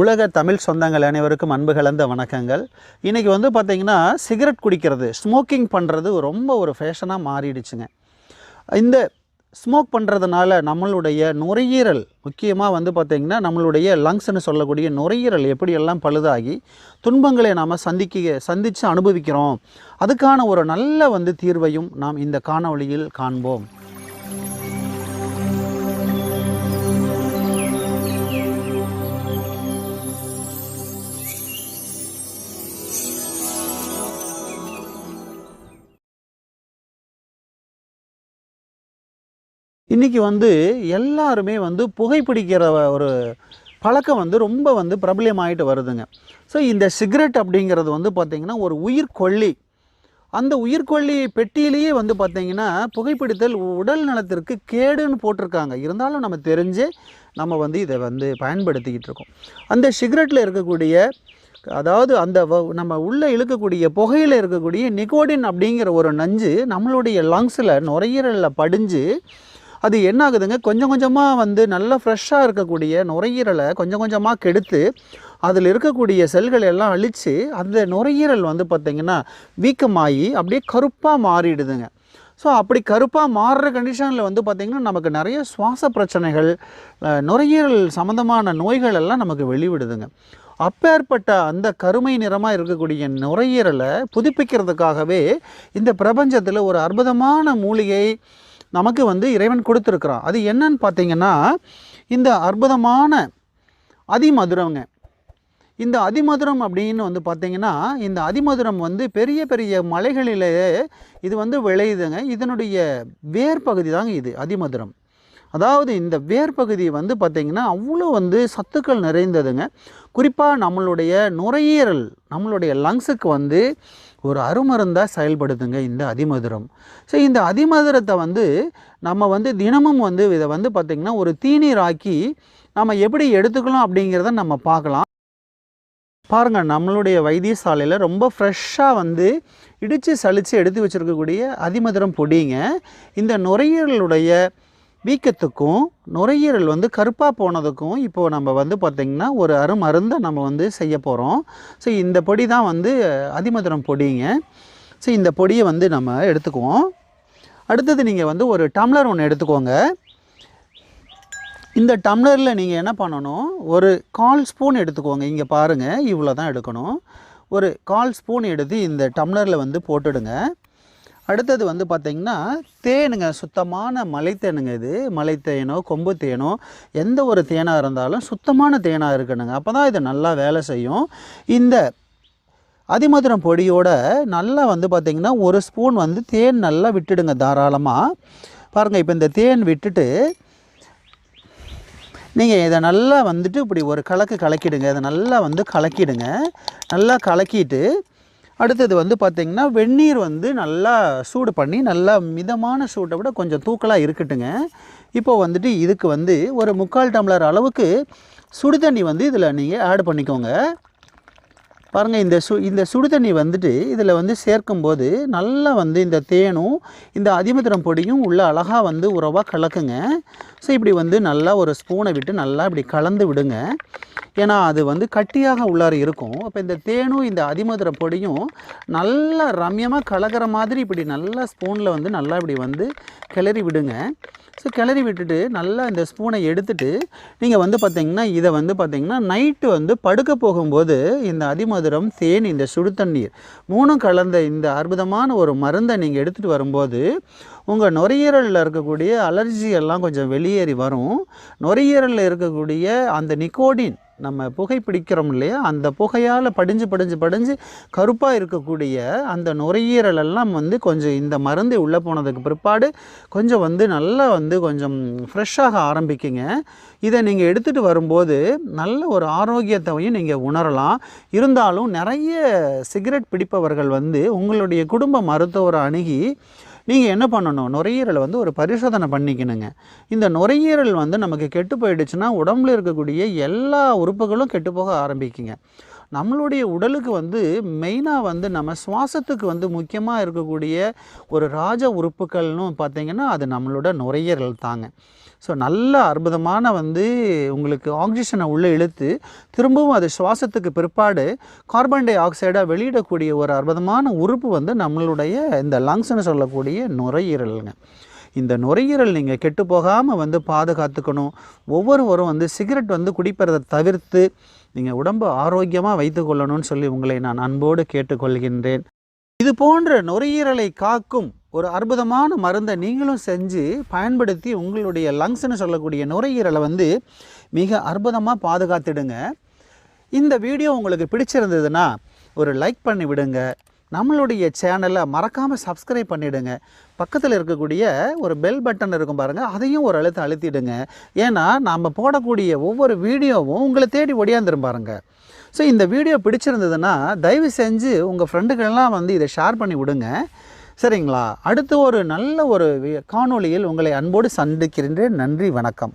உலக தமிழ் சொந்தங்கள் அனைவருக்கும் அன்பு கலந்த வணக்கங்கள். இன்றைக்கி வந்து பார்த்திங்கன்னா சிகரெட் குடிக்கிறது, ஸ்மோக்கிங் பண்ணுறது ரொம்ப ஒரு ஃபேஷனாக மாறிடுச்சுங்க. இந்த ஸ்மோக் பண்ணுறதுனால நம்மளுடைய நுரையீரல், முக்கியமாக வந்து பார்த்திங்கன்னா நம்மளுடைய லங்ஸ்ன்னு சொல்லக்கூடிய நுரையீரல் எப்படியெல்லாம் பழுதாகி துன்பங்களை நாம் சந்தித்து அனுபவிக்கிறோம். அதுக்கான ஒரு நல்ல தீர்வையும் நாம் இந்த காணொளியில் காண்போம். இன்றைக்கி எல்லாருமே புகைப்பிடிக்கிற ஒரு பழக்கம் ரொம்ப பிரபலமாயிட்டு வருதுங்க. ஸோ இந்த சிகரெட் அப்படிங்கிறது பார்த்திங்கன்னா ஒரு உயிர்கொல்லி. அந்த உயிர்கொல்லி பெட்டியிலேயே பார்த்திங்கன்னா புகைப்பிடித்தல் உடல் நலத்திற்கு கேடுன்னு போட்டிருக்காங்க. இருந்தாலும் நம்ம தெரிஞ்சே நம்ம இதை பயன்படுத்திக்கிட்டு இருக்கோம். அந்த சிகரெட்டில் இருக்கக்கூடிய, அதாவது அந்த நம்ம உள்ளே இழுக்கக்கூடிய புகையில் இருக்கக்கூடிய நிக்கோடின் அப்படிங்கிற ஒரு நஞ்சு நம்மளுடைய லங்ஸில், நுரையீரலில் படிஞ்சு அது என்ன ஆகுதுங்க, கொஞ்சம் கொஞ்சமாக நல்லா ஃப்ரெஷ்ஷாக இருக்கக்கூடிய நுரையீரலை கொஞ்சம் கொஞ்சமாக கெடுத்து அதில் இருக்கக்கூடிய செல்கள் எல்லாம் அழித்து அந்த நுரையீரல் பார்த்திங்கன்னா வீக்கமாகி அப்படியே கருப்பாக மாறிடுதுங்க. ஸோ அப்படி கருப்பாக மாறுற கண்டிஷனில் பார்த்திங்கன்னா நமக்கு நிறைய சுவாச பிரச்சனைகள், நுரையீரல் சம்மந்தமான நோய்கள் எல்லாம் நமக்கு வெளிவிடுதுங்க. அப்பேற்பட்ட அந்த கருமை நிறமாக இருக்கக்கூடிய நுரையீரலை புதுப்பிக்கிறதுக்காகவே இந்த பிரபஞ்சத்தில் ஒரு அற்புதமான மூலிகை நமக்கு இறைவன் கொடுத்துருக்குறான். அது என்னன்னு பார்த்திங்கன்னா இந்த அற்புதமான அதிமதுரங்க. இந்த அதிமதுரம் அப்படின்னு பார்த்திங்கன்னா இந்த அதிமதுரம் பெரிய பெரிய மலைகளிலே இது விளையுதுங்க. இதனுடைய வேர் பகுதி தாங்க இது அதிமதுரம். அதாவது இந்த வேர் பகுதி பார்த்திங்கன்னா அவ்வளோ சத்துக்கள் நிறைந்ததுங்க. குறிப்பாக நம்மளுடைய நுரையீரல், நம்மளுடைய லங்ஸுக்கு ஒரு அருமருந்தாக செயல்படுதுங்க இந்த அதிமதுரம். ஸோ இந்த அதிமதுரத்தை நம்ம தினமும் இதை பார்த்திங்கன்னா ஒரு தீநீராக்கி நம்ம எப்படி எடுத்துக்கலாம் அப்படிங்கிறத நம்ம பார்க்கலாம். பாருங்கள், நம்மளுடைய வைத்தியசாலையில் ரொம்ப ஃப்ரெஷ்ஷாக இடித்து சலித்து எடுத்து வச்சுருக்கக்கூடிய அதிமதுரம் பொடிங்க. இந்த நுரையீரலுடைய வீக்கத்துக்கும் நுரையீரல் கருப்பாக போனதுக்கும் இப்போது நம்ம பார்த்திங்கன்னா ஒரு அருமருந்தை நம்ம செய்ய போகிறோம். ஸோ இந்த பொடி தான் அதிமதுரம் பொடிங்க. ஸோ இந்த பொடியை நம்ம எடுத்துக்குவோம். அடுத்தது நீங்கள் ஒரு டம்ளர் ஒன்று எடுத்துக்கோங்க. இந்த டம்ளரில் நீங்கள் என்ன பண்ணணும், ஒரு 1/4 ஸ்பூன் எடுத்துக்கோங்க. இங்கே பாருங்கள், இவ்வளோ தான் எடுக்கணும். ஒரு 1/4 ஸ்பூன் எடுத்து இந்த டம்ளரில் போட்டுடுங்க. அடுத்தது பார்த்திங்கன்னா தேனுங்க, சுத்தமான மலைத்தேனுங்க. இது மலைத்தேனோ கொம்பு தேனோ எந்த ஒரு தேனாக இருந்தாலும் சுத்தமான தேனாக இருக்கணுங்க. அப்போ தான் இது நல்லா வேலை செய்யும். இந்த அதிமதுரம் பொடியோட நல்லா பார்த்திங்கன்னா ஒரு ஸ்பூன் தேன் நல்லா விட்டுடுங்க தாராளமாக. பாருங்கள், இப்போ இந்த தேன் விட்டுட்டு நீங்கள் இதை நல்லா இப்படி ஒரு கலக்கிடுங்க. இதை நல்லா கலக்கிடுங்க. நல்லா கலக்கிட்டு அடுத்தது பார்த்திங்கன்னா வெந்நீர் நல்லா சூடு பண்ணி, நல்லா மிதமான சூட்டை விட கொஞ்சம் தூக்கலாக இருக்கட்டுங்க. இப்போது இதுக்கு ஒரு 3/4 டம்ளர் அளவுக்கு சுடு தண்ணி இதில் நீங்கள் ஆட் பண்ணிக்கோங்க. பாருங்கள், இந்த சுடு தண்ணி இதில் சேர்க்கும்போது நல்லா இந்த தேனும் இந்த அதிமதுரம் பொடியும் உள்ள அழகாக உறவாக கலக்குங்க. ஸோ இப்படி நல்லா ஒரு ஸ்பூனை விட்டு நல்லா இப்படி கலந்து விடுங்க. ஏன்னா அது கட்டியாக உள்ளார இருக்கும். அப்போ இந்த தேனும் இந்த அதிமதுரம் பொடியும் நல்லா ரம்யமாக கலக்கிற மாதிரி இப்படி நல்லா ஸ்பூனில் நல்லா இப்படி கிளறி விடுங்க. ஸோ கிளறி விட்டுட்டு நல்லா இந்த ஸ்பூனை எடுத்துகிட்டு நீங்கள் பார்த்திங்கன்னா இதை பார்த்திங்கன்னா நைட்டு படுக்க போகும்போது இந்த அதிமதுரம், தேன், இந்த சுடு தண்ணீர் 3ம் கலந்த இந்த அற்புதமான ஒரு மருந்தை நீங்கள் எடுத்துகிட்டு வரும்போது உங்கள் நுரையீரலில் இருக்கக்கூடிய அலர்ஜி எல்லாம் கொஞ்சம் வெளியேறி வரும். நுரையீரலில் இருக்கக்கூடிய அந்த நிக்கோடின், நம்ம புகைப்பிடிக்கிறோம் இல்லையா, அந்த புகையால் படிஞ்சு கருப்பாக இருக்கக்கூடிய அந்த நுரையீரலெல்லாம் கொஞ்சம் இந்த மருந்து உள்ளே போனதுக்கு பிற்பாடு கொஞ்சம் நல்லா கொஞ்சம் ஃப்ரெஷ்ஷாக ஆரம்பிக்குங்க. இதை நீங்கள் எடுத்துகிட்டு வரும்போது நல்ல ஒரு ஆரோக்கியத்தையும் நீங்கள் உணரலாம். இருந்தாலும் நிறைய சிகரெட் பிடிப்பவர்கள் உங்களுடைய குடும்ப மருத்துவரை அணுகி நீங்கள் என்ன பண்ணணும், நுரையீரலை ஒரு பரிசோதனை பண்ணிக்கணுங்க. இந்த நுரையீரல் நமக்கு கெட்டு போயிடுச்சுன்னா உடம்புல இருக்கக்கூடிய எல்லா உறுப்புகளும் கெட்டு போக ஆரம்பிக்குங்க. நம்மளுடைய உடலுக்கு மெயினாக நம்ம சுவாசத்துக்கு முக்கியமாக இருக்கக்கூடிய ஒரு ராஜ உறுப்புகள்னு பார்த்திங்கன்னா அது நம்மளோட நுரையீரல் தாங்க. ஸோ நல்ல அற்புதமான வந்து உங்களுக்கு ஆக்சிஜனை உள்ளே இழுத்து திரும்பவும் அது சுவாசத்துக்கு பிற்பாடு கார்பன் டை ஆக்சைடாக வெளியிடக்கூடிய ஒரு அற்புதமான உறுப்பு வந்து நம்மளுடைய இந்த லங்ஸ்னு சொல்லக்கூடிய நுரையீரலுங்க. இந்த நுரையீரல் நீங்கள் கெட்டு போகாமல் வந்து பாதுகாத்துக்கணும். ஒவ்வொருவரும் வந்து சிகரெட் வந்து குடிப்பதை தவிர்த்து நீங்கள் உடம்பு ஆரோக்கியமாக வைத்து கொள்ளணும்னு சொல்லி உங்களை நான் அன்போடு கேட்டுக்கொள்கின்றேன். இது போன்ற நுரையீரலை காக்கும் ஒரு அற்புதமான மருந்தை நீங்களும் செஞ்சு பயன்படுத்தி உங்களுடைய லங்ஸ்னு சொல்லக்கூடிய நுரையீரலை வந்து மிக அற்புதமாக பாதுகாத்துடுங்க. இந்த வீடியோ உங்களுக்கு பிடிச்சிருந்ததுன்னா ஒரு லைக் பண்ணி விடுங்க. நம்மளுடைய சேனலை மறக்காமல் சப்ஸ்கிரைப் பண்ணிவிடுங்க. பக்கத்தில் இருக்கக்கூடிய ஒரு பெல் பட்டன் இருக்கும் பாருங்கள், அதையும் ஒரு அழுத்திடுங்க. ஏன்னா நாம் போடக்கூடிய ஒவ்வொரு வீடியோவும் உங்களை தேடி ஒடியாந்துரும் பாருங்கள். ஸோ இந்த வீடியோ பிடிச்சிருந்ததுன்னா தயவு செஞ்சு உங்கள் ஃப்ரெண்டுகளெல்லாம் வந்து இதை ஷேர் பண்ணி விடுங்க. சரிங்களா? அடுத்து ஒரு நல்ல ஒரு காணொளியில் உங்களை அன்போடு சந்திக்கின்றேன். நன்றி, வணக்கம்.